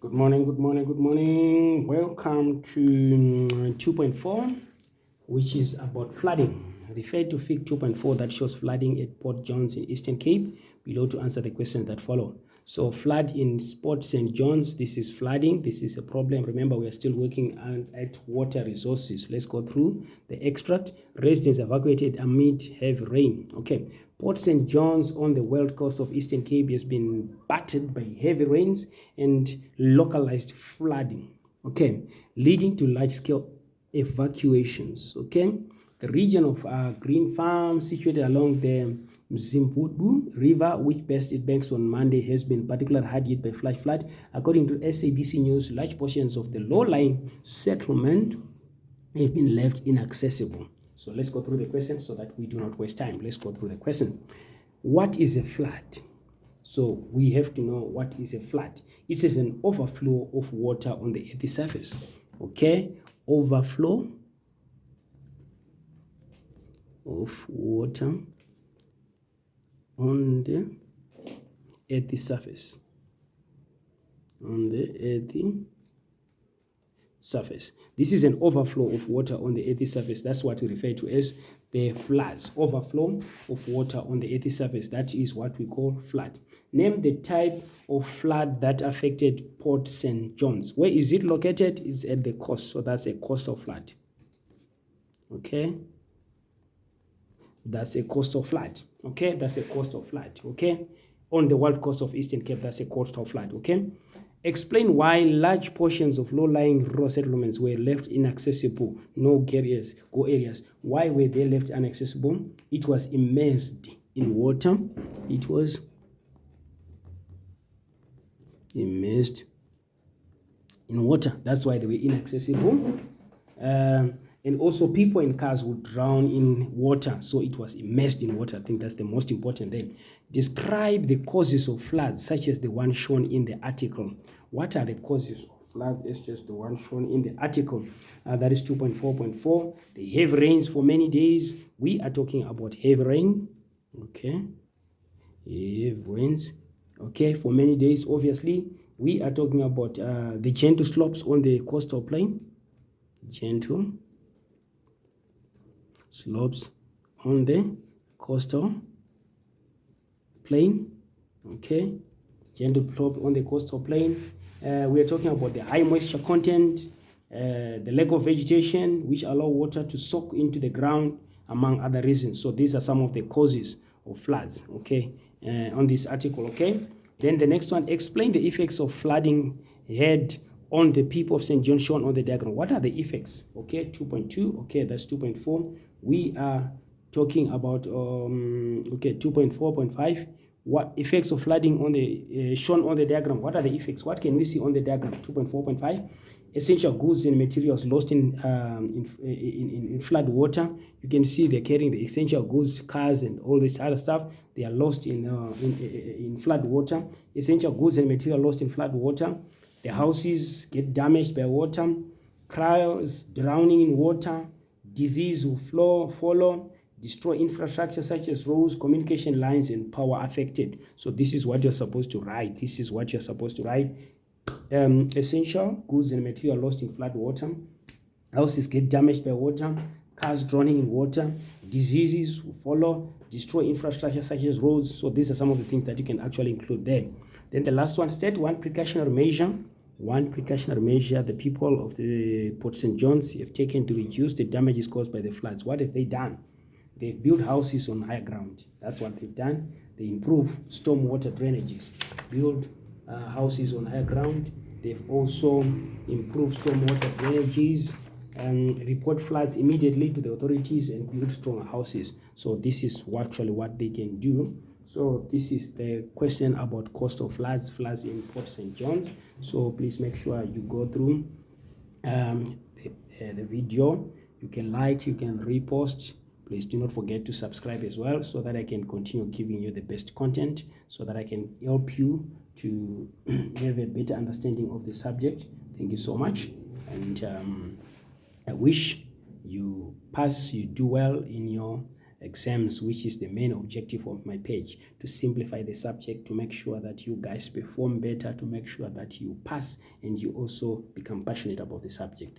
Good morning, good morning, good morning. Welcome to 2.4, which is about flooding. Refer to Fig 2.4 that shows flooding at Port Johns in Eastern Cape below to answer the questions that follow. So flood in Port St. John's, this is flooding. This is a problem. Remember, we are still working at water resources. Let's go through the extract. Residents evacuated amid heavy rain. Okay. Port St. John's on the west coast of Eastern Cape has been battered by heavy rains and localized flooding, okay, leading to large-scale evacuations, okay. The region of Green Farm, situated along the Mzimvubu River, which burst its banks on Monday, has been particularly hard hit by flash flood. According to SABC News, large portions of the low-lying settlement have been left inaccessible. So let's go through the question so that we do not waste time. Let's go through the question. What is a flood? So we have to know what is a flood. It is an overflow of water on the earth's surface. Okay, overflow of water on the earth's surface. On the earth's surface. This is an overflow of water on the earth's surface. That's what we refer to as the floods. Overflow of water on the earth's surface. That is what we call flood. Name the type of flood that affected Port St. John's. Where is it located? It's at the coast. So that's a coastal flood. Okay. That's a coastal flood. Okay. That's a coastal flood. Okay. On the wild coast of Eastern Cape, that's a coastal flood. Okay. Explain why large portions of low-lying rural settlements were left inaccessible, no areas, go areas. Why were they left inaccessible? It was immersed in water. It was immersed in water. That's why they were inaccessible. And also people in cars would drown in water. So it was immersed in water. I think that's the most important thing. Describe the causes of floods, such as the one shown in the article. What are the causes of floods? It's just the one shown in the article. That is 2.4.4. The heavy rains for many days. We are talking about heavy rain. Okay. Heavy rains. Okay, for many days, obviously. We are talking about the gentle slopes on the coastal plain. Gentle slopes on the coastal plain. Okay, gentle slope on the coastal plain. We are talking about the high moisture content, the lack of vegetation, which allow water to soak into the ground, among other reasons. So these are some of the causes of floods, okay, on this article, okay. Then the next one, explain the effects of flooding had on the people of St. John shown on the diagram. What are the effects? Okay, 2.2, okay, that's 2.4. We are talking about, okay, 2.4.5. What effects of flooding on the shown on the diagram? What are the effects? What can we see on the diagram? 2.4.5. Essential goods and materials lost in flood water. You can see they're carrying the essential goods, cars, and all this other stuff. They are lost in flood water. Essential goods and material lost in flood water. The houses get damaged by water. Crowds drowning in water. Disease will follow. Destroy infrastructure such as roads, communication lines, and power affected. So this is what you're supposed to write. This is what you're supposed to write. Essential goods and material lost in flood water. Houses get damaged by water. Cars drowning in water. Diseases will follow. Destroy infrastructure such as roads. So these are some of the things that you can actually include there. Then the last one, state one precautionary measure. One precautionary measure the people of the Port St. John's have taken to reduce the damages caused by the floods. What have they done? They've built houses on higher ground. That's what they've done. They improve stormwater drainages, build houses on higher ground. They've also improved stormwater drainages and report floods immediately to the authorities and build stronger houses. So this is actually what they can do. So this is the question about coastal floods in Port St. John's. So please make sure you go through the video. You can like, you can repost. Please do not forget to subscribe as well so that I can continue giving you the best content, so that I can help you to have a better understanding of the subject. Thank you so much. And I wish you pass, you do well in your exams, which is the main objective of my page, to simplify the subject, to make sure that you guys perform better, to make sure that you pass and you also become passionate about the subject.